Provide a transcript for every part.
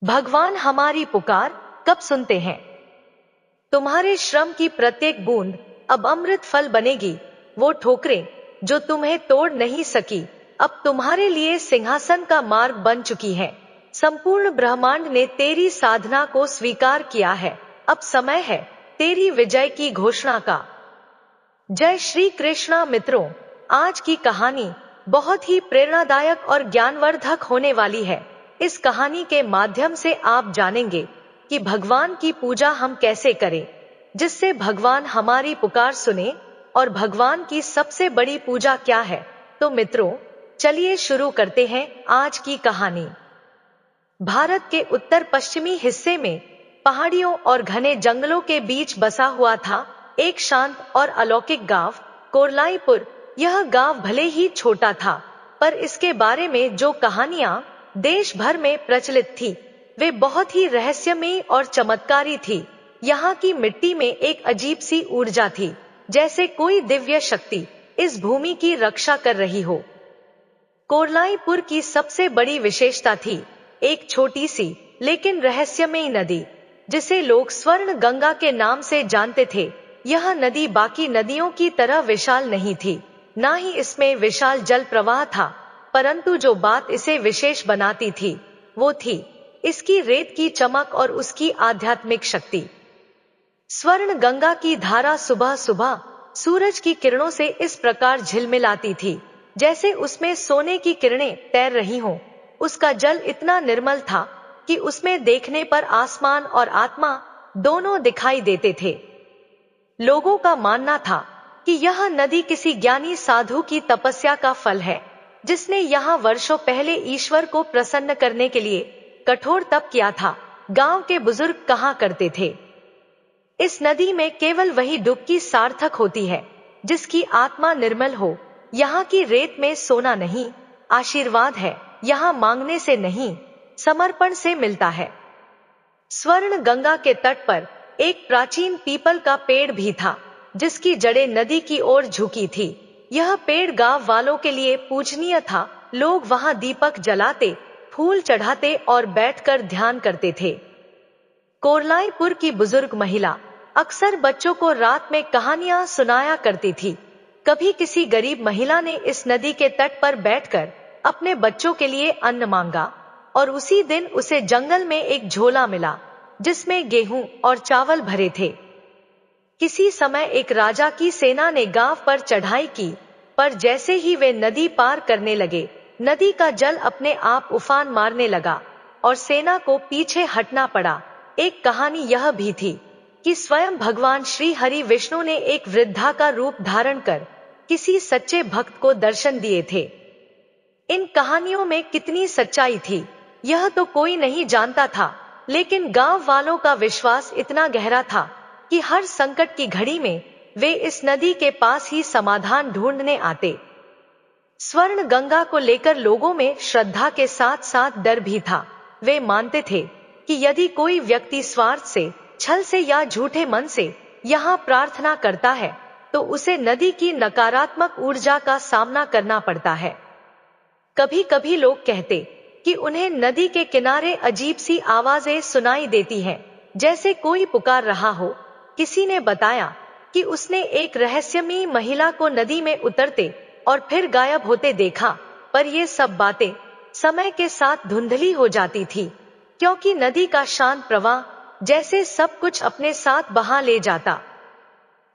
भगवान हमारी पुकार कब सुनते हैं? तुम्हारे श्रम की प्रत्येक बूंद अब अमृत फल बनेगी। वो ठोकरें जो तुम्हें तोड़ नहीं सकी, अब तुम्हारे लिए सिंहासन का मार्ग बन चुकी है। संपूर्ण ब्रह्मांड ने तेरी साधना को स्वीकार किया है। अब समय है तेरी विजय की घोषणा का। जय श्री कृष्णा मित्रों, आज की कहानी बहुत ही प्रेरणादायक और ज्ञानवर्धक होने वाली है। इस कहानी के माध्यम से आप जानेंगे कि भगवान की पूजा हम कैसे करें, जिससे भगवान हमारी पुकार सुने, और भगवान की सबसे बड़ी पूजा क्या है। तो मित्रों, चलिए शुरू करते हैं आज की कहानी। भारत के उत्तर पश्चिमी हिस्से में पहाड़ियों और घने जंगलों के बीच बसा हुआ था एक शांत और अलौकिक गांव, कोरलाईपुर। यह गांव भले ही छोटा था, पर इसके बारे में जो कहानियां देश भर में प्रचलित थी, वे बहुत ही रहस्यमयी और चमत्कारी थी। यहाँ की मिट्टी में एक अजीब सी ऊर्जा थी, जैसे कोई दिव्य शक्ति इस भूमि की रक्षा कर रही हो। कोरलाईपुर की सबसे बड़ी विशेषता थी एक छोटी सी लेकिन रहस्यमयी नदी, जिसे लोग स्वर्ण गंगा के नाम से जानते थे। यह नदी बाकी नदियों की तरह विशाल नहीं थी, ना ही इसमें विशाल जल प्रवाह था, परंतु जो बात इसे विशेष बनाती थी, वो थी इसकी रेत की चमक और उसकी आध्यात्मिक शक्ति। स्वर्ण गंगा की धारा सुबह सुबह सूरज की किरणों से इस प्रकार झिलमिलाती थी, जैसे उसमें सोने की किरणें तैर रही हों। उसका जल इतना निर्मल था कि उसमें देखने पर आसमान और आत्मा दोनों दिखाई देते थे। लोगों का मानना था कि यह नदी किसी ज्ञानी साधु की तपस्या का फल है, जिसने यहाँ वर्षों पहले ईश्वर को प्रसन्न करने के लिए कठोर तप किया था। गांव के बुजुर्ग कहा करते थे, इस नदी में केवल वही डुबकी सार्थक होती है जिसकी आत्मा निर्मल हो। यहाँ की रेत में सोना नहीं, आशीर्वाद है। यहाँ मांगने से नहीं, समर्पण से मिलता है। स्वर्ण गंगा के तट पर एक प्राचीन पीपल का पेड़ भी था, जिसकी जड़ें नदी की ओर झुकी थी। यह पेड़ गांव वालों के लिए पूजनीय था। लोग वहां दीपक जलाते, फूल चढ़ाते और बैठकर ध्यान करते थे। कोरलाईपुर की बुजुर्ग महिला अक्सर बच्चों को रात में कहानियां सुनाया करती थी। कभी किसी गरीब महिला ने इस नदी के तट पर बैठकर अपने बच्चों के लिए अन्न मांगा, और उसी दिन उसे जंगल में एक झोला मिला, जिसमें गेहूं और चावल भरे थे। किसी समय एक राजा की सेना ने गांव पर चढ़ाई की, पर जैसे ही वे नदी पार करने लगे, नदी का जल अपने आप उफान मारने लगा और सेना को पीछे हटना पड़ा। एक कहानी यह भी थी कि स्वयं भगवान श्री हरि विष्णु ने एक वृद्धा का रूप धारण कर किसी सच्चे भक्त को दर्शन दिए थे। इन कहानियों में कितनी सच्चाई थी, यह तो कोई नहीं जानता था, लेकिन गांव वालों का विश्वास इतना गहरा था कि हर संकट की घड़ी में वे इस नदी के पास ही समाधान ढूंढने आते। स्वर्ण गंगा को लेकर लोगों में श्रद्धा के साथ साथ डर भी था। वे मानते थे कि यदि कोई व्यक्ति स्वार्थ से, छल से या झूठे मन से यहाँ प्रार्थना करता है, तो उसे नदी की नकारात्मक ऊर्जा का सामना करना पड़ता है। कभी कभी लोग कहते कि उन्हें नदी के किनारे अजीब सी आवाजें सुनाई देती हैं, जैसे कोई पुकार रहा हो। किसी ने बताया कि उसने एक रहस्यमयी महिला को नदी में उतरते और फिर गायब होते देखा, पर ये सब बातें समय के साथ धुंधली हो जाती थी, क्योंकि नदी का शांत प्रवाह जैसे सब कुछ अपने साथ बहा ले जाता।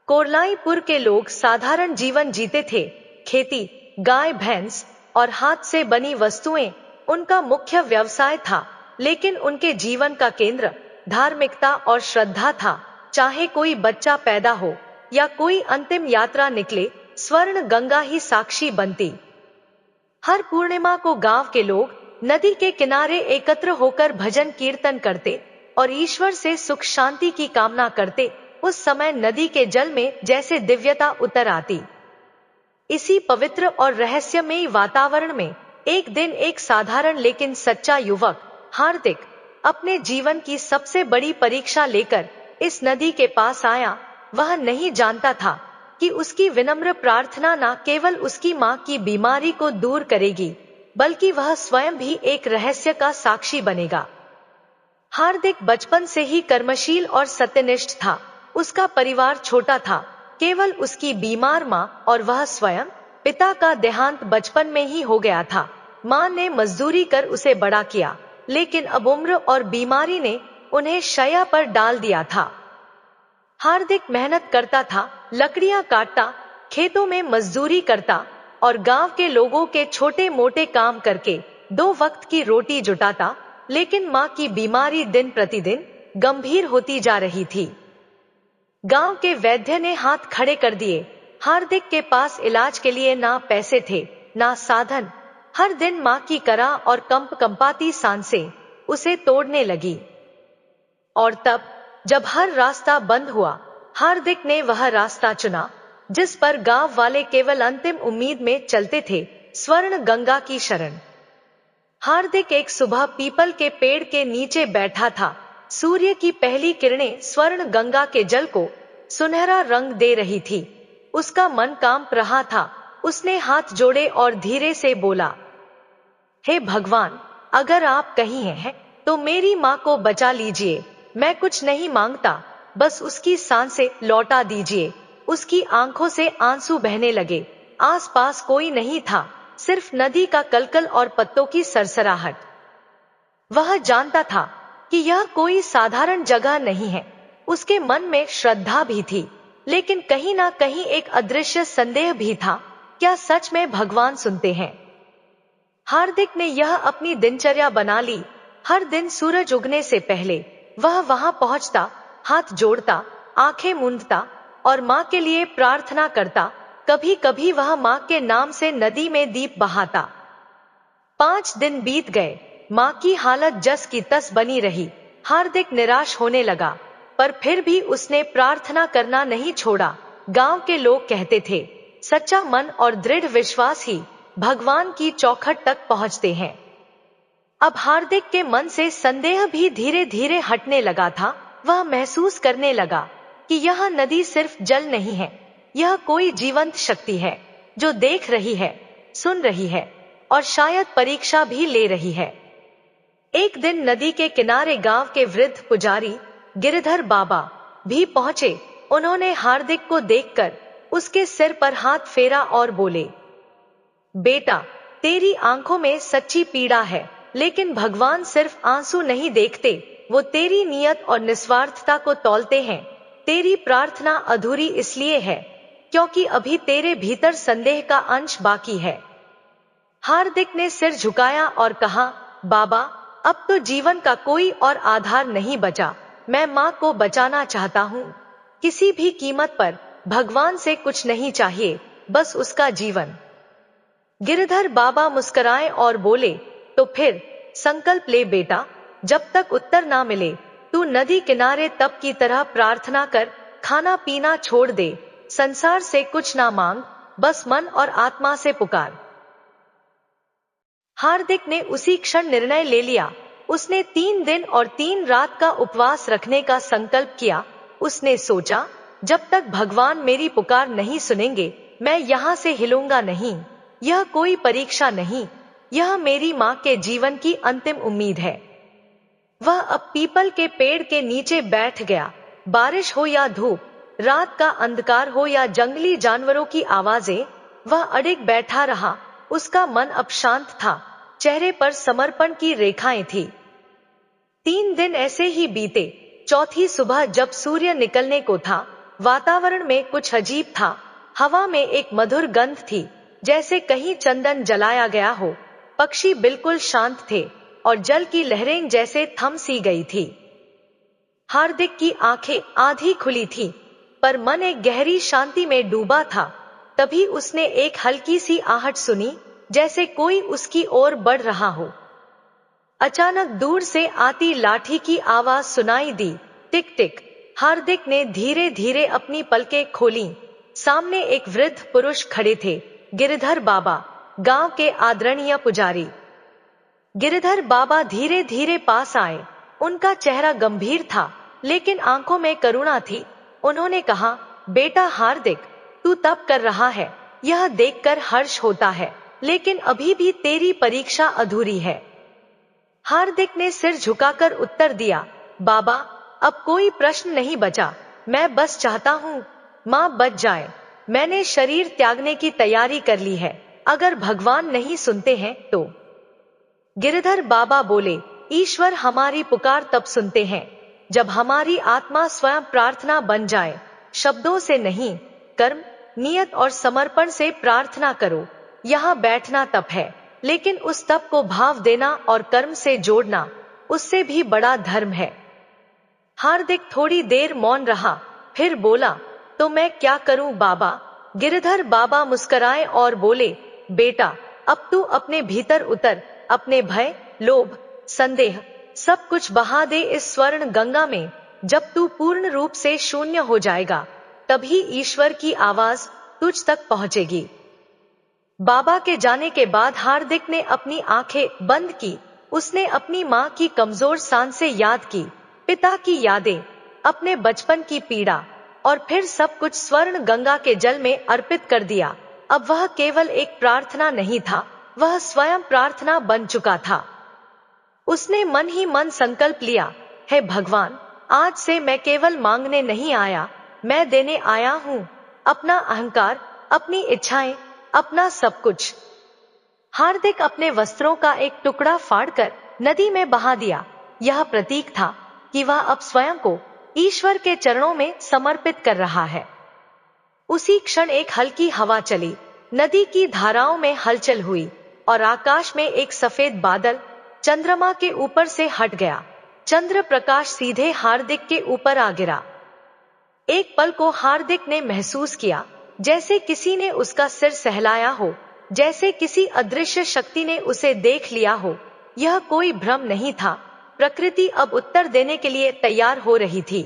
कोरलाईपुर के लोग साधारण जीवन जीते थे। खेती, गाय भैंस और हाथ से बनी वस्तुएं उनका मुख्य व्यवसाय था, लेकिन उनके जीवन का केंद्र धार्मिकता और श्रद्धा था। चाहे कोई बच्चा पैदा हो या कोई अंतिम यात्रा निकले, स्वर्ण गंगा ही साक्षी बनती। हर पूर्णिमा को गांव के लोग नदी के किनारे एकत्र होकर भजन कीर्तन करते और ईश्वर से सुख शांति की कामना करते। उस समय नदी के जल में जैसे दिव्यता उतर आती। इसी पवित्र और रहस्यमयी वातावरण में एक दिन एक साधारण लेकिन सच्चा युवक हार्दिक अपने जीवन की सबसे बड़ी परीक्षा लेकर इस नदी के पास आया। वह नहीं जानता था कि उसकी विनम्र प्रार्थना न केवल उसकी मां की बीमारी को दूर करेगी, बल्कि वह स्वयं भी एक रहस्य का साक्षी बनेगा। हार्दिक बचपन से ही कर्मशील और सत्यनिष्ठ था। उसका परिवार छोटा था, केवल उसकी बीमार माँ और वह स्वयं। पिता का देहांत बचपन में ही हो गया था। माँ ने मजदूरी कर उसे बड़ा किया, लेकिन अब उम्र और बीमारी ने उन्हें शैया पर डाल दिया था। हार्दिक मेहनत करता था, लकड़ियां काटता, खेतों में मजदूरी करता और गांव के लोगों के छोटे मोटे काम करके 2 वक्त की रोटी जुटाता। लेकिन माँ की बीमारी दिन प्रतिदिन गंभीर होती जा रही थी। गांव के वैद्य ने हाथ खड़े कर दिए। हार्दिक के पास इलाज के लिए ना पैसे थे, ना साधन। हर दिन माँ की करा और कंपाती सांसें उसे तोड़ने लगी। और तब जब हर रास्ता बंद हुआ, हार्दिक ने वह रास्ता चुना जिस पर गांव वाले केवल अंतिम उम्मीद में चलते थे, स्वर्ण गंगा की शरण। हार्दिक एक सुबह पीपल के पेड़ के नीचे बैठा था। सूर्य की पहली किरणें स्वर्ण गंगा के जल को सुनहरा रंग दे रही थी। उसका मन कांप रहा था। उसने हाथ जोड़े और धीरे से बोला, हे भगवान, अगर आप कहीं हैं तो मेरी माँ को बचा लीजिए। मैं कुछ नहीं मांगता, बस उसकी सांसें लौटा दीजिए। उसकी आंखों से आंसू बहने लगे। आसपास कोई नहीं था, सिर्फ नदी का कलकल और पत्तों की सरसराहट। वह जानता था कि यह कोई साधारण जगह नहीं है। उसके मन में श्रद्धा भी थी, लेकिन कहीं ना कहीं एक अदृश्य संदेह भी था। क्या सच में भगवान सुनते हैं? हार्दिक ने यह अपनी दिनचर्या बना ली। हर दिन सूरज उगने से पहले वह वहां पहुंचता, हाथ जोड़ता, आंखें मूंदता और माँ के लिए प्रार्थना करता। कभी कभी वह माँ के नाम से नदी में दीप बहाता। 5 दिन बीत गए। माँ की हालत जस की तस बनी रही। हार्दिक निराश होने लगा, पर फिर भी उसने प्रार्थना करना नहीं छोड़ा। गांव के लोग कहते थे, सच्चा मन और दृढ़ विश्वास ही भगवान की चौखट तक पहुंचते हैं। अब हार्दिक के मन से संदेह भी धीरे धीरे हटने लगा था। वह महसूस करने लगा कि यह नदी सिर्फ जल नहीं है, यह कोई जीवंत शक्ति है जो देख रही है, सुन रही है और शायद परीक्षा भी ले रही है। एक दिन नदी के किनारे गांव के वृद्ध पुजारी गिरधर बाबा भी पहुंचे। उन्होंने हार्दिक को देखकर उसके सिर पर हाथ फेरा और बोले, बेटा, तेरी आंखों में सच्ची पीड़ा है, लेकिन भगवान सिर्फ आंसू नहीं देखते, वो तेरी नियत और निस्वार्थता को तौलते हैं। तेरी प्रार्थना अधूरी इसलिए है क्योंकि अभी तेरे भीतर संदेह का अंश बाकी है। हार्दिक ने सिर झुकाया और कहा, बाबा, अब तो जीवन का कोई और आधार नहीं बचा। मैं माँ को बचाना चाहता हूँ, किसी भी कीमत पर। भगवान से कुछ नहीं चाहिए, बस उसका जीवन। गिरधर बाबा मुस्कुराए और बोले, तो फिर संकल्प ले बेटा, जब तक उत्तर ना मिले तू नदी किनारे तप की तरह प्रार्थना कर, खाना पीना छोड़ दे, संसार से कुछ ना मांग, बस मन और आत्मा से पुकार। हार्दिक ने उसी क्षण निर्णय ले लिया। उसने 3 दिन और 3 रात का उपवास रखने का संकल्प किया। उसने सोचा, जब तक भगवान मेरी पुकार नहीं सुनेंगे, मैं यहाँ से हिलूंगा नहीं। यह कोई परीक्षा नहीं, यह मेरी माँ के जीवन की अंतिम उम्मीद है। वह अब पीपल के पेड़ के नीचे बैठ गया। बारिश हो या धूप, रात का अंधकार हो या जंगली जानवरों की आवाजें, वह अडिग बैठा रहा। उसका मन अब शांत था, चेहरे पर समर्पण की रेखाएं थी। 3 दिन ऐसे ही बीते। चौथी सुबह जब सूर्य निकलने को था, वातावरण में कुछ अजीब था। हवा में एक मधुर गंध थी, जैसे कहीं चंदन जलाया गया हो। पक्षी बिल्कुल शांत थे और जल की लहरें जैसे थम सी गई थी। हार्दिक की आंखें आधी खुली थी, पर मन एक गहरी शांति में डूबा था। तभी उसने एक हल्की सी आहट सुनी, जैसे कोई उसकी ओर बढ़ रहा हो। अचानक दूर से आती लाठी की आवाज सुनाई दी, टिक टिक। हार्दिक ने धीरे धीरे अपनी पलकें खोलीं। सामने एक वृद्ध पुरुष खड़े थे, गिरधर बाबा, गांव के आदरणीय पुजारी। गिरधर बाबा धीरे धीरे पास आए। उनका चेहरा गंभीर था, लेकिन आंखों में करुणा थी। उन्होंने कहा, बेटा हार्दिक, तू तप कर रहा है, यह देखकर हर्ष होता है, लेकिन अभी भी तेरी परीक्षा अधूरी है। हार्दिक ने सिर झुकाकर उत्तर दिया, बाबा, अब कोई प्रश्न नहीं बचा। मैं बस चाहता हूँ माँ बच जाए। मैंने शरीर त्यागने की तैयारी कर ली है। अगर भगवान नहीं सुनते हैं तो। गिरधर बाबा बोले, ईश्वर हमारी पुकार तब सुनते हैं जब हमारी आत्मा स्वयं प्रार्थना बन जाए। शब्दों से नहीं, कर्म, नियत और समर्पण से प्रार्थना करो। यहाँ बैठना तप है, लेकिन उस तप को भाव देना और कर्म से जोड़ना, उससे भी बड़ा धर्म है। हार्दिक थोड़ी देर मौन रहा, फिर बोला, तो मैं क्या करूं बाबा? गिरधर बाबा मुस्कुराए और बोले, बेटा, अब तू अपने भीतर उतर, अपने भय, लोभ, संदेह, सब कुछ बहा दे इस स्वर्ण गंगा में। जब तू पूर्ण रूप से शून्य हो जाएगा, तभी ईश्वर की आवाज तुझ तक पहुंचेगी। बाबा के जाने के बाद हार्दिक ने अपनी आंखें बंद की। उसने अपनी माँ की कमजोर सांसें याद की, पिता की यादें, अपने बचपन की पीड़ा, और फिर सब कुछ स्वर्ण गंगा के जल में अर्पित कर दिया। अब वह केवल एक प्रार्थना नहीं था, वह स्वयं प्रार्थना बन चुका था। उसने मन ही मन संकल्प लिया, हे भगवान, आज से मैं केवल मांगने नहीं आया, मैं देने आया हूँ। अपना अहंकार, अपनी इच्छाएं, अपना सब कुछ। हार्दिक अपने वस्त्रों का एक टुकड़ा फाड़कर नदी में बहा दिया। यह प्रतीक था कि वह अब स्वयं को ईश्वर के चरणों में समर्पित कर रहा है। उसी क्षण एक हल्की हवा चली, नदी की धाराओं में हलचल हुई और आकाश में एक सफेद बादल चंद्रमा के ऊपर से हट गया। चंद्र प्रकाश सीधे हार्दिक के ऊपर आ गिरा। एक पल को हार्दिक ने महसूस किया जैसे किसी ने उसका सिर सहलाया हो, जैसे किसी अदृश्य शक्ति ने उसे देख लिया हो। यह कोई भ्रम नहीं था, प्रकृति अब उत्तर देने के लिए तैयार हो रही थी।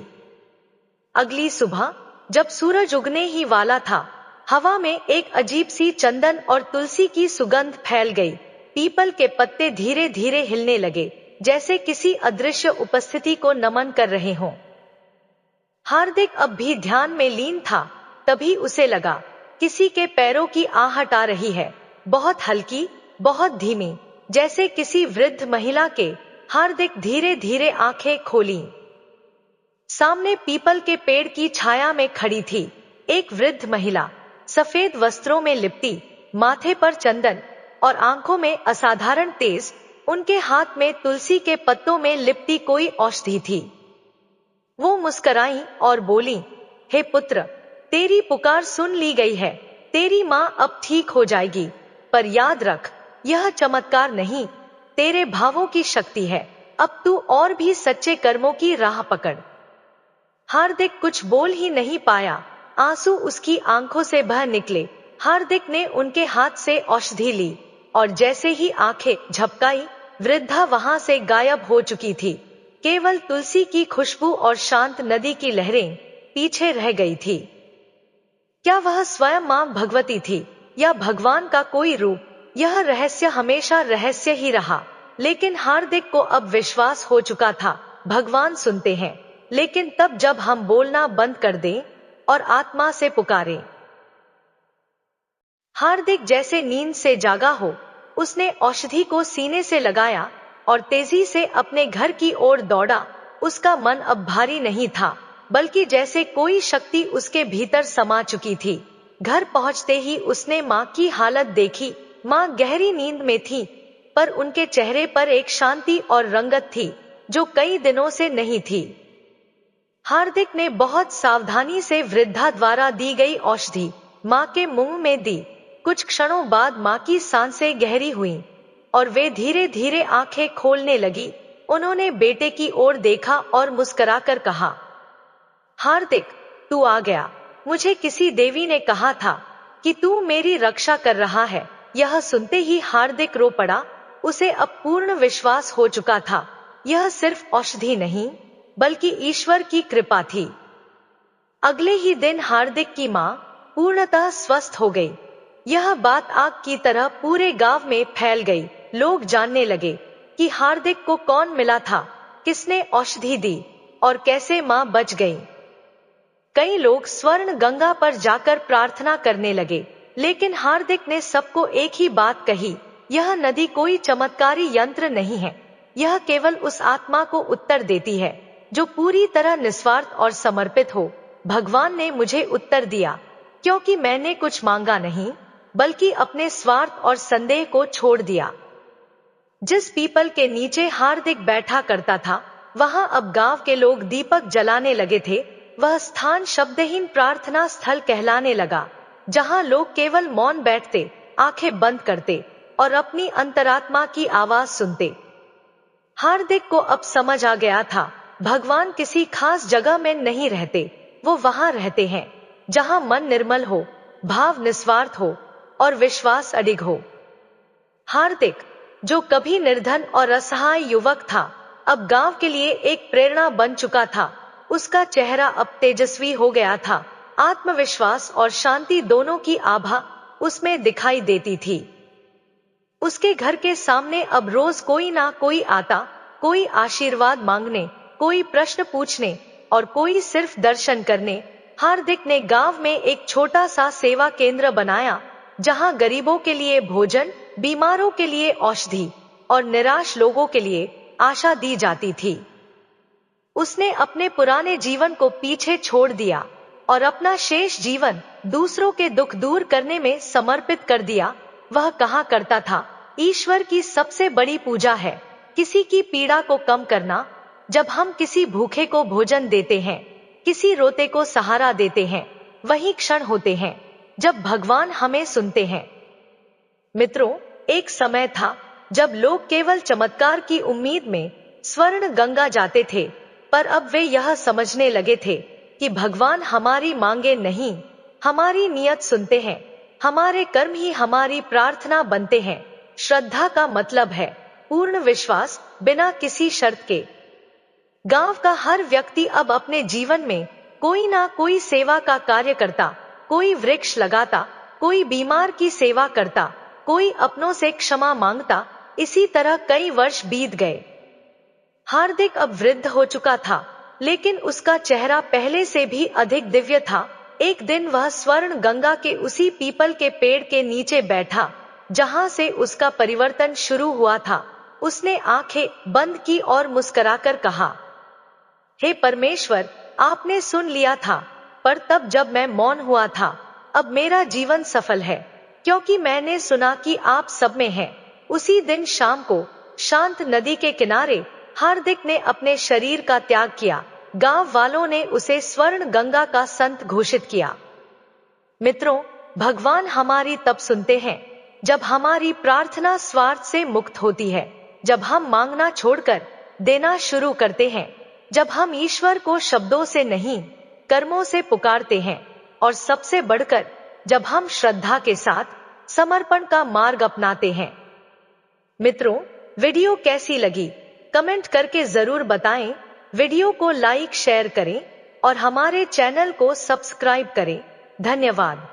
अगली सुबह जब सूरज उगने ही वाला था, हवा में एक अजीब सी चंदन और तुलसी की सुगंध फैल गई। पीपल के पत्ते धीरे धीरे हिलने लगे, जैसे किसी अदृश्य उपस्थिति को नमन कर रहे हों। हार्दिक अब भी ध्यान में लीन था। तभी उसे लगा किसी के पैरों की आहट आ रही है, बहुत हल्की, बहुत धीमी, जैसे किसी वृद्ध महिला के। हार्दिक धीरे धीरे आंखें खोली। सामने पीपल के पेड़ की छाया में खड़ी थी एक वृद्ध महिला, सफेद वस्त्रों में लिपटी, माथे पर चंदन और आंखों में असाधारण तेज। उनके हाथ में तुलसी के पत्तों में लिपटी कोई औषधि थी। वो मुस्कुराई और बोली, हे पुत्र, तेरी पुकार सुन ली गई है। तेरी माँ अब ठीक हो जाएगी। पर याद रख, यह चमत्कार नहीं, तेरे भावों की शक्ति है। अब तू और भी सच्चे कर्मों की राह पकड़। हार्दिक कुछ बोल ही नहीं पाया, आंसू उसकी आंखों से बह निकले। हार्दिक ने उनके हाथ से औषधि ली और जैसे ही आंखें झपकाई, वृद्धा वहां से गायब हो चुकी थी। केवल तुलसी की खुशबू और शांत नदी की लहरें पीछे रह गई थी। क्या वह स्वयं मां भगवती थी या भगवान का कोई रूप? यह रहस्य हमेशा रहस्य ही रहा, लेकिन हार्दिक को अब विश्वास हो चुका था, भगवान सुनते हैं, लेकिन तब जब हम बोलना बंद कर दें और आत्मा से पुकारें। हार्दिक जैसे नींद से जागा हो, उसने औषधि को सीने से लगाया और तेजी से अपने घर की ओर दौड़ा। उसका मन अब भारी नहीं था, बल्कि जैसे कोई शक्ति उसके भीतर समा चुकी थी। घर पहुंचते ही उसने माँ की हालत देखी। माँ गहरी नींद में थी, पर उनके चेहरे पर एक शांति और रंगत थी जो कई दिनों से नहीं थी। हार्दिक ने बहुत सावधानी से वृद्धा द्वारा दी गई औषधि माँ के मुंह में दी। कुछ क्षणों बाद माँ की सांसें गहरी हुईं और वे धीरे धीरे आंखें खोलने लगी। उन्होंने बेटे की ओर देखा और मुस्कुराकर कहा, हार्दिक, तू आ गया। मुझे किसी देवी ने कहा था कि तू मेरी रक्षा कर रहा है। यह सुनते ही हार्दिक रो पड़ा। उसे अब पूर्ण विश्वास हो चुका था, यह सिर्फ औषधि नहीं, बल्कि ईश्वर की कृपा थी। अगले ही दिन हार्दिक की मां पूर्णतः स्वस्थ हो गई। यह बात आग की तरह पूरे गांव में फैल गई। लोग जानने लगे कि हार्दिक को कौन मिला था, किसने औषधि दी और कैसे मां बच गई। कई लोग स्वर्ण गंगा पर जाकर प्रार्थना करने लगे, लेकिन हार्दिक ने सबको एक ही बात कही, यह नदी कोई चमत्कारी यंत्र नहीं है, यह केवल उस आत्मा को उत्तर देती है जो पूरी तरह निस्वार्थ और समर्पित हो। भगवान ने मुझे उत्तर दिया क्योंकि मैंने कुछ मांगा नहीं, बल्कि अपने स्वार्थ और संदेह को छोड़ दिया। जिस पीपल के नीचे हार्दिक बैठा करता था, वहां अब गांव के लोग दीपक जलाने लगे थे। वह स्थान शब्दहीन प्रार्थना स्थल कहलाने लगा, जहां लोग केवल मौन बैठते, आंखें बंद करते और अपनी अंतरात्मा की आवाज सुनते। हार्दिक को अब समझ आ गया था, भगवान किसी खास जगह में नहीं रहते, वो वहां रहते हैं जहां मन निर्मल हो, भाव निस्वार्थ हो और विश्वास अडिग हो। हार्दिक, जो कभी निर्धन और असहाय युवक था, अब गांव के लिए एक प्रेरणा बन चुका था। उसका चेहरा अब तेजस्वी हो गया था, आत्मविश्वास और शांति दोनों की आभा उसमें दिखाई देती थी। उसके घर के सामने अब रोज कोई ना कोई आता, कोई आशीर्वाद मांगने, कोई प्रश्न पूछने और कोई सिर्फ दर्शन करने। हार्दिक ने गांव में एक छोटा सा सेवा केंद्र बनाया, जहां गरीबों के लिए भोजन, बीमारों के लिए औषधि और निराश लोगों के लिए आशा दी जाती थी। उसने अपने पुराने जीवन को पीछे छोड़ दिया और अपना शेष जीवन दूसरों के दुख दूर करने में समर्पित कर दिया। वह कहा करता था, ईश्वर की सबसे बड़ी पूजा है किसी की पीड़ा को कम करना। जब हम किसी भूखे को भोजन देते हैं, किसी रोते को सहारा देते हैं, वही क्षण होते हैं जब भगवान हमें सुनते हैं। मित्रों, एक समय था जब लोग केवल चमत्कार की उम्मीद में स्वर्ण गंगा जाते थे, पर अब वे यह समझने लगे थे कि भगवान हमारी मांगे नहीं, हमारी नियत सुनते हैं। हमारे कर्म ही हमारी प्रार्थना बनते हैं। श्रद्धा का मतलब है पूर्ण विश्वास, बिना किसी शर्त के। गांव का हर व्यक्ति अब अपने जीवन में कोई ना कोई सेवा का कार्य करता, कोई वृक्ष लगाता, कोई बीमार की सेवा करता, कोई अपनों से क्षमा मांगता। इसी तरह कई वर्ष बीत गए। हार्दिक अब वृद्ध हो चुका था, लेकिन उसका चेहरा पहले से भी अधिक दिव्य था। एक दिन वह स्वर्ण गंगा के उसी पीपल के पेड़ के नीचे बैठा, जहां से उसका परिवर्तन शुरू हुआ था। उसने आंखें बंद की और मुस्कुराकर कहा, हे परमेश्वर, आपने सुन लिया था, पर तब जब मैं मौन हुआ था। अब मेरा जीवन सफल है, क्योंकि मैंने सुना कि आप सब में हैं। उसी दिन शाम को शांत नदी के किनारे हार्दिक ने अपने शरीर का त्याग किया। गांव वालों ने उसे स्वर्ण गंगा का संत घोषित किया। मित्रों, भगवान हमारी तब सुनते हैं जब हमारी प्रार्थना स्वार्थ से मुक्त होती है, जब हम मांगना छोड़कर देना शुरू करते हैं, जब हम ईश्वर को शब्दों से नहीं, कर्मों से पुकारते हैं, और सबसे बढ़कर जब हम श्रद्धा के साथ समर्पण का मार्ग अपनाते हैं। मित्रों, वीडियो कैसी लगी कमेंट करके जरूर बताएं। वीडियो को लाइक शेयर करें और हमारे चैनल को सब्सक्राइब करें। धन्यवाद।